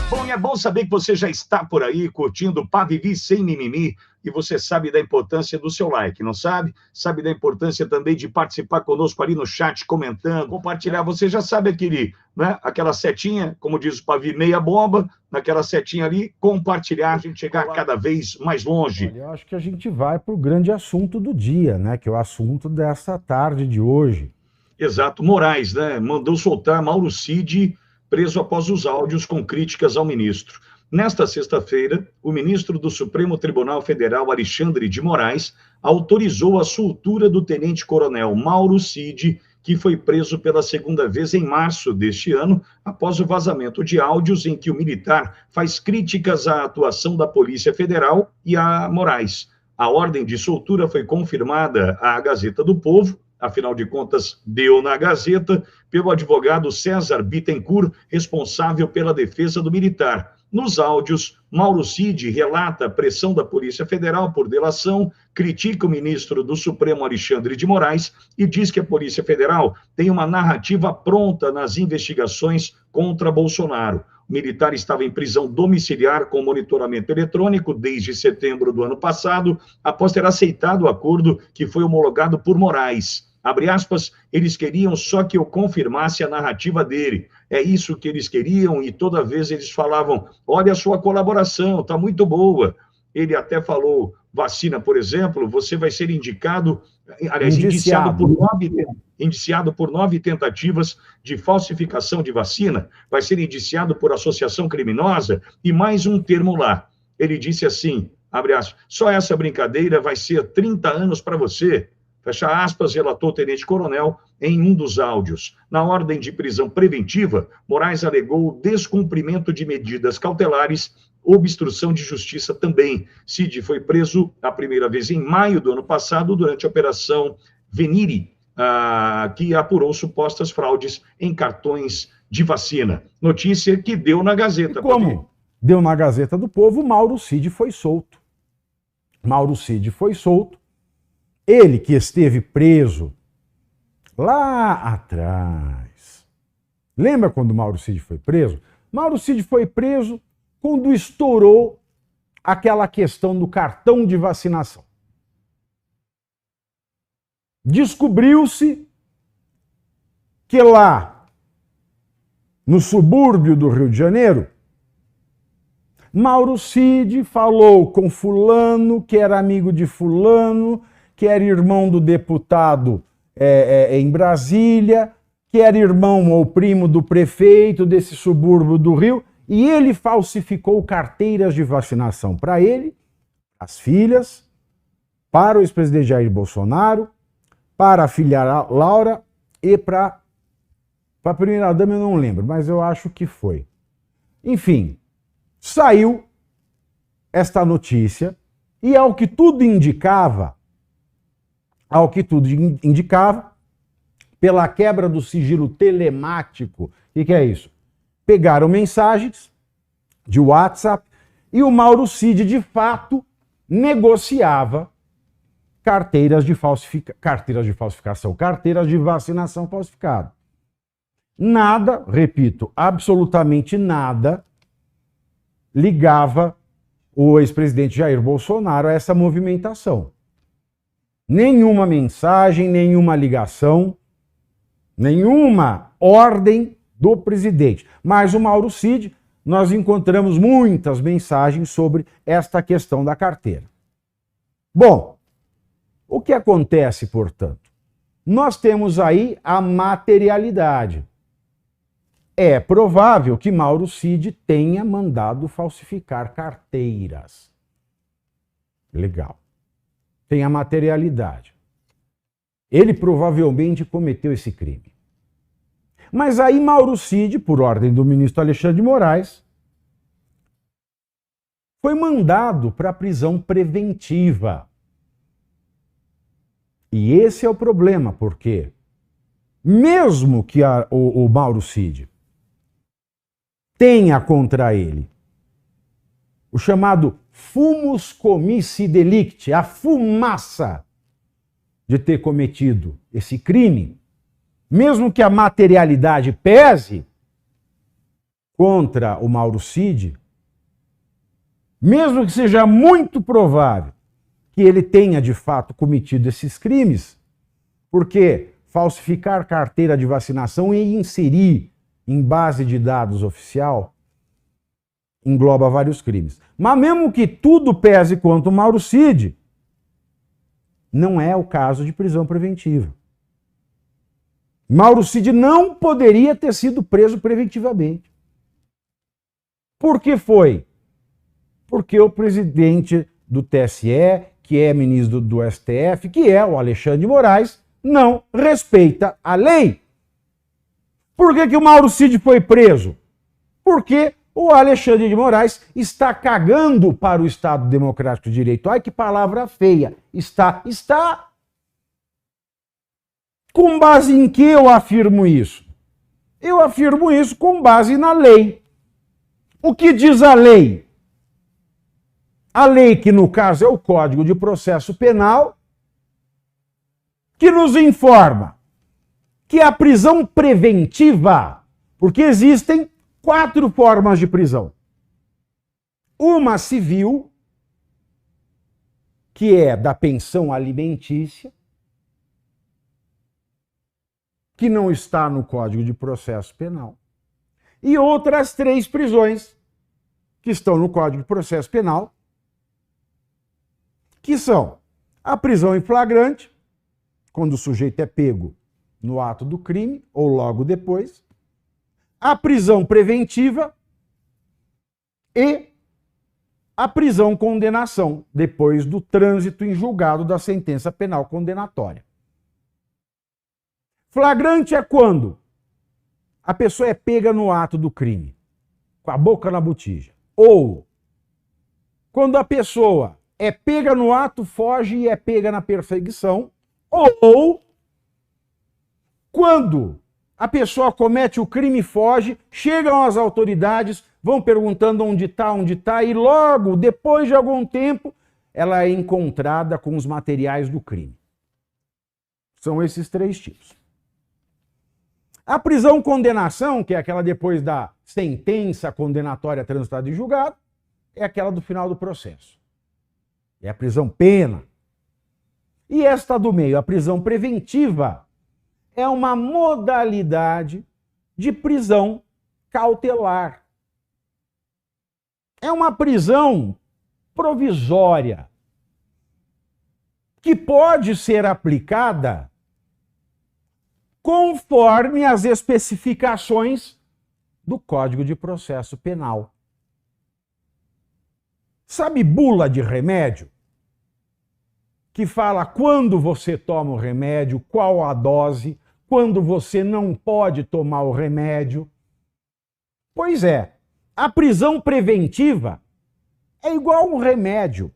Bom, e é bom saber que você já está por aí curtindo Pá Vivi Sem Mimimi e você sabe da importância do seu like, não sabe? Sabe da importância também de participar conosco ali no chat, comentando, compartilhar. Você já sabe aquele, né? Aquela setinha, como diz o Pavi, meia bomba, naquela setinha ali, compartilhar, a gente chegar cada vez mais longe. Olha, eu acho que a gente vai para o grande assunto do dia, né? Que é o assunto dessa tarde de hoje. Exato, Moraes, né? Mandou soltar Mauro Cid, preso após os áudios com críticas ao ministro. Nesta sexta-feira, o ministro do Supremo Tribunal Federal, Alexandre de Moraes, autorizou a soltura do tenente-coronel Mauro Cid, que foi preso pela segunda vez em março deste ano, após o vazamento de áudios em que o militar faz críticas à atuação da Polícia Federal e a Moraes. A ordem de soltura foi confirmada à Gazeta do Povo, afinal de contas, deu na Gazeta, pelo advogado César Bittencourt, responsável pela defesa do militar. Nos áudios, Mauro Cid relata a pressão da Polícia Federal por delação, critica o ministro do Supremo Alexandre de Moraes e diz que a Polícia Federal tem uma narrativa pronta nas investigações contra Bolsonaro. O militar estava em prisão domiciliar com monitoramento eletrônico desde setembro do ano passado, após ter aceitado o acordo que foi homologado por Moraes. Abre aspas, eles queriam só que eu confirmasse a narrativa dele. É isso que eles queriam e toda vez eles falavam, olha a sua colaboração, está muito boa. Ele até falou, vacina, por exemplo, você vai ser indicado, aliás, indiciado por 9 tentativas de falsificação de vacina, vai ser indiciado por associação criminosa e mais um termo lá. Ele disse assim, abre aspas, só essa brincadeira vai ser 30 anos para você. Fecha aspas, relatou o tenente-coronel em um dos áudios. Na ordem de prisão preventiva, Moraes alegou descumprimento de medidas cautelares, obstrução de justiça também. Cid foi preso a primeira vez em maio do ano passado, durante a Operação Venire, que apurou supostas fraudes em cartões de vacina. Notícia que deu na Gazeta. E como deu na Gazeta do Povo, Mauro Cid foi solto. Mauro Cid foi solto. Ele que esteve preso lá atrás. Lembra quando Mauro Cid foi preso? Mauro Cid foi preso quando estourou aquela questão do cartão de vacinação. Descobriu-se que lá, no subúrbio do Rio de Janeiro, Mauro Cid falou com fulano, que era amigo de fulano, que era irmão do deputado em Brasília, que era irmão ou primo do prefeito desse subúrbio do Rio, e ele falsificou carteiras de vacinação para ele, as filhas, para o ex-presidente Jair Bolsonaro, para a filha Laura e para a primeira-dama, eu não lembro, mas eu acho que foi. Enfim, saiu esta notícia e ao que tudo indicava, pela quebra do sigilo telemático, o que é isso? Pegaram mensagens de WhatsApp e o Mauro Cid, de fato, negociava carteiras de falsificação, carteiras de vacinação falsificada. Nada, repito, absolutamente nada, ligava o ex-presidente Jair Bolsonaro a essa movimentação. Nenhuma mensagem, nenhuma ligação, nenhuma ordem do presidente. Mas o Mauro Cid, nós encontramos muitas mensagens sobre esta questão da carteira. Bom, o que acontece, portanto? Nós temos aí a materialidade. É provável que Mauro Cid tenha mandado falsificar carteiras. Legal. Tem a materialidade. Ele provavelmente cometeu esse crime. Mas aí Mauro Cid, por ordem do ministro Alexandre de Moraes, foi mandado para a prisão preventiva. E esse é o problema, porque mesmo que o Mauro Cid tenha contra ele o chamado fumus comissi delicti, a fumaça de ter cometido esse crime, mesmo que a materialidade pese contra o Mauro Cid, mesmo que seja muito provável que ele tenha de fato cometido esses crimes, porque falsificar carteira de vacinação e inserir em base de dados oficial engloba vários crimes. Mas mesmo que tudo pese contra o Mauro Cid, não é o caso de prisão preventiva. Mauro Cid não poderia ter sido preso preventivamente. Por que foi? Porque o presidente do TSE, que é ministro do STF, que é o Alexandre de Moraes, não respeita a lei. Por que o Mauro Cid foi preso? Porque o Alexandre de Moraes está cagando para o Estado Democrático de Direito. Ai, que palavra feia. Está. Com base em que eu afirmo isso? Eu afirmo isso com base na lei. O que diz a lei? A lei, que no caso é o Código de Processo Penal, que nos informa que a prisão preventiva, porque existem 4 formas de prisão. Uma civil, que é da pensão alimentícia, que não está no Código de Processo Penal. E outras 3 prisões que estão no Código de Processo Penal, que são a prisão em flagrante, quando o sujeito é pego no ato do crime ou logo depois, a prisão preventiva e a prisão condenação, depois do trânsito em julgado da sentença penal condenatória. Flagrante é quando a pessoa é pega no ato do crime, com a boca na botija. Ou quando a pessoa é pega no ato, foge e é pega na perseguição. Ou quando a pessoa comete o crime e foge, chegam as autoridades, vão perguntando onde está, e logo, depois de algum tempo, ela é encontrada com os materiais do crime. São esses 3 tipos. A prisão condenação, que é aquela depois da sentença condenatória transitada em julgado, é aquela do final do processo. É a prisão pena. E esta do meio, a prisão preventiva, é uma modalidade de prisão cautelar. É uma prisão provisória que pode ser aplicada conforme as especificações do Código de Processo Penal. Sabe bula de remédio? Que fala quando você toma o remédio, qual a dose, quando você não pode tomar o remédio. Pois é, a prisão preventiva é igual um remédio.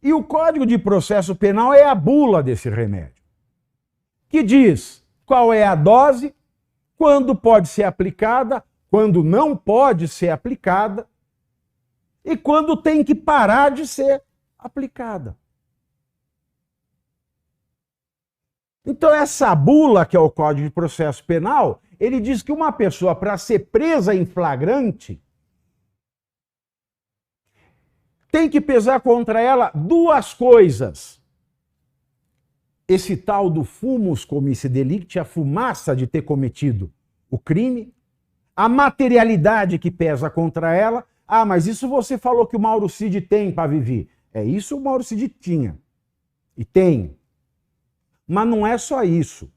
E o Código de Processo Penal é a bula desse remédio, que diz qual é a dose, quando pode ser aplicada, quando não pode ser aplicada e quando tem que parar de ser aplicada. Então essa bula, que é o Código de Processo Penal, ele diz que uma pessoa, para ser presa em flagrante, tem que pesar contra ela 2 coisas. Esse tal do fumus comissi delicti, a fumaça de ter cometido o crime, a materialidade que pesa contra ela. Ah, mas isso você falou que o Mauro Cid tem para viver. É isso o Mauro Cid tinha. E tem. Mas não é só isso.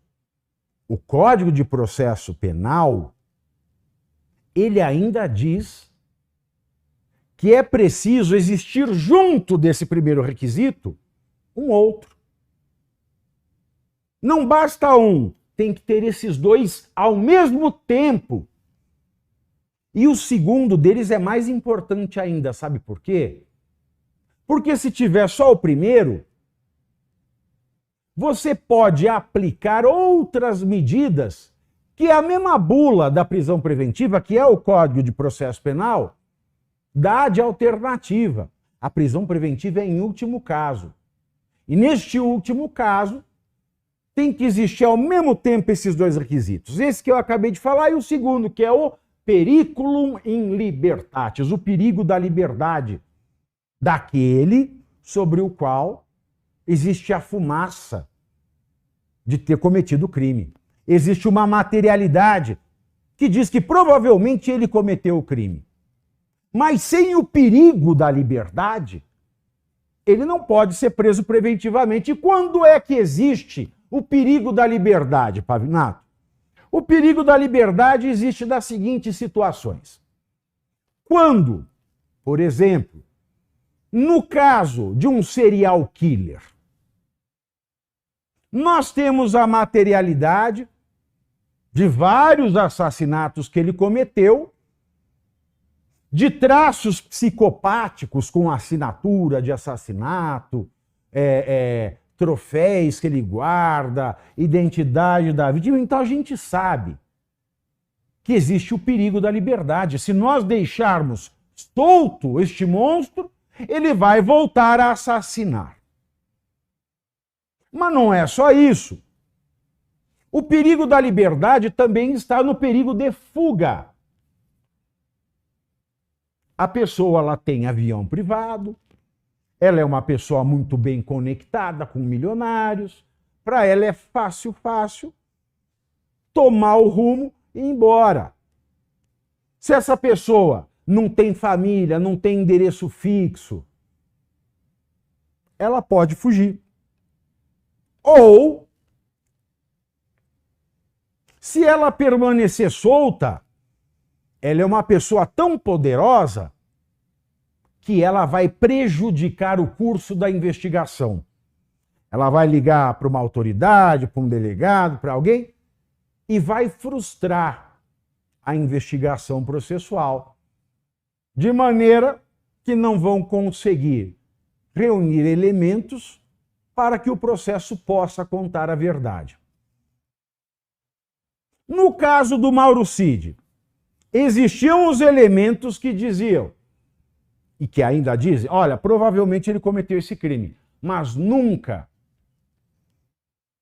O Código de Processo Penal, ele ainda diz que é preciso existir junto desse primeiro requisito um outro. Não basta um, tem que ter esses 2 ao mesmo tempo. E o segundo deles é mais importante ainda, sabe por quê? Porque se tiver só o primeiro, você pode aplicar outras medidas que a mesma bula da prisão preventiva, que é o Código de Processo Penal, dá de alternativa. A prisão preventiva é em último caso. E neste último caso, tem que existir ao mesmo tempo esses dois requisitos. Esse que eu acabei de falar e o segundo, que é o periculum in libertatis, o perigo da liberdade daquele sobre o qual existe a fumaça de ter cometido o crime. Existe uma materialidade que diz que provavelmente ele cometeu o crime. Mas sem o perigo da liberdade, ele não pode ser preso preventivamente. E quando é que existe o perigo da liberdade, Pavinato? O perigo da liberdade existe nas seguintes situações. Quando, por exemplo, no caso de um serial killer, nós temos a materialidade de vários assassinatos que ele cometeu, de traços psicopáticos com assinatura de assassinato, troféus que ele guarda, identidade da vítima. Então a gente sabe que existe o perigo da liberdade. Se nós deixarmos solto este monstro, ele vai voltar a assassinar. Mas não é só isso. O perigo da liberdade também está no perigo de fuga. A pessoa ela tem avião privado, ela é uma pessoa muito bem conectada com milionários, para ela é fácil tomar o rumo e ir embora. Se essa pessoa não tem família, não tem endereço fixo, ela pode fugir. Ou, se ela permanecer solta, ela é uma pessoa tão poderosa que ela vai prejudicar o curso da investigação. Ela vai ligar para uma autoridade, para um delegado, para alguém, e vai frustrar a investigação processual, de maneira que não vão conseguir reunir elementos para que o processo possa contar a verdade. No caso do Mauro Cid, existiam os elementos que diziam, e que ainda dizem, olha, provavelmente ele cometeu esse crime, mas nunca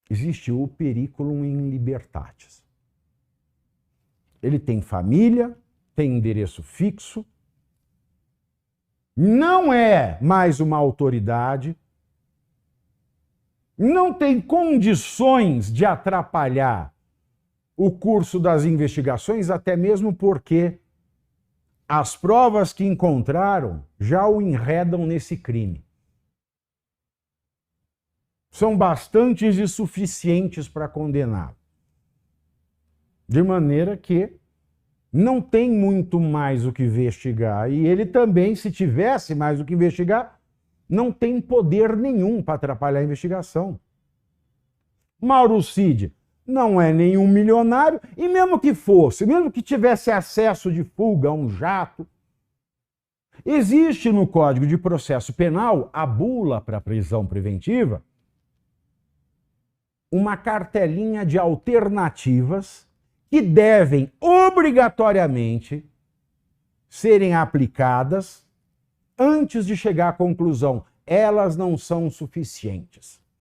existiu o periculum in libertatis. Ele tem família, tem endereço fixo, não é mais uma autoridade, não tem condições de atrapalhar o curso das investigações, até mesmo porque as provas que encontraram já o enredam nesse crime. São bastante insuficientes para condená-lo. De maneira que não tem muito mais o que investigar. E ele também, se tivesse mais o que investigar, não tem poder nenhum para atrapalhar a investigação. Mauro Cid não é nenhum milionário, e mesmo que fosse, mesmo que tivesse acesso de fuga a um jato, existe no Código de Processo Penal, a bula para prisão preventiva, uma cartelinha de alternativas que devem obrigatoriamente serem aplicadas antes de chegar à conclusão. Elas não são suficientes.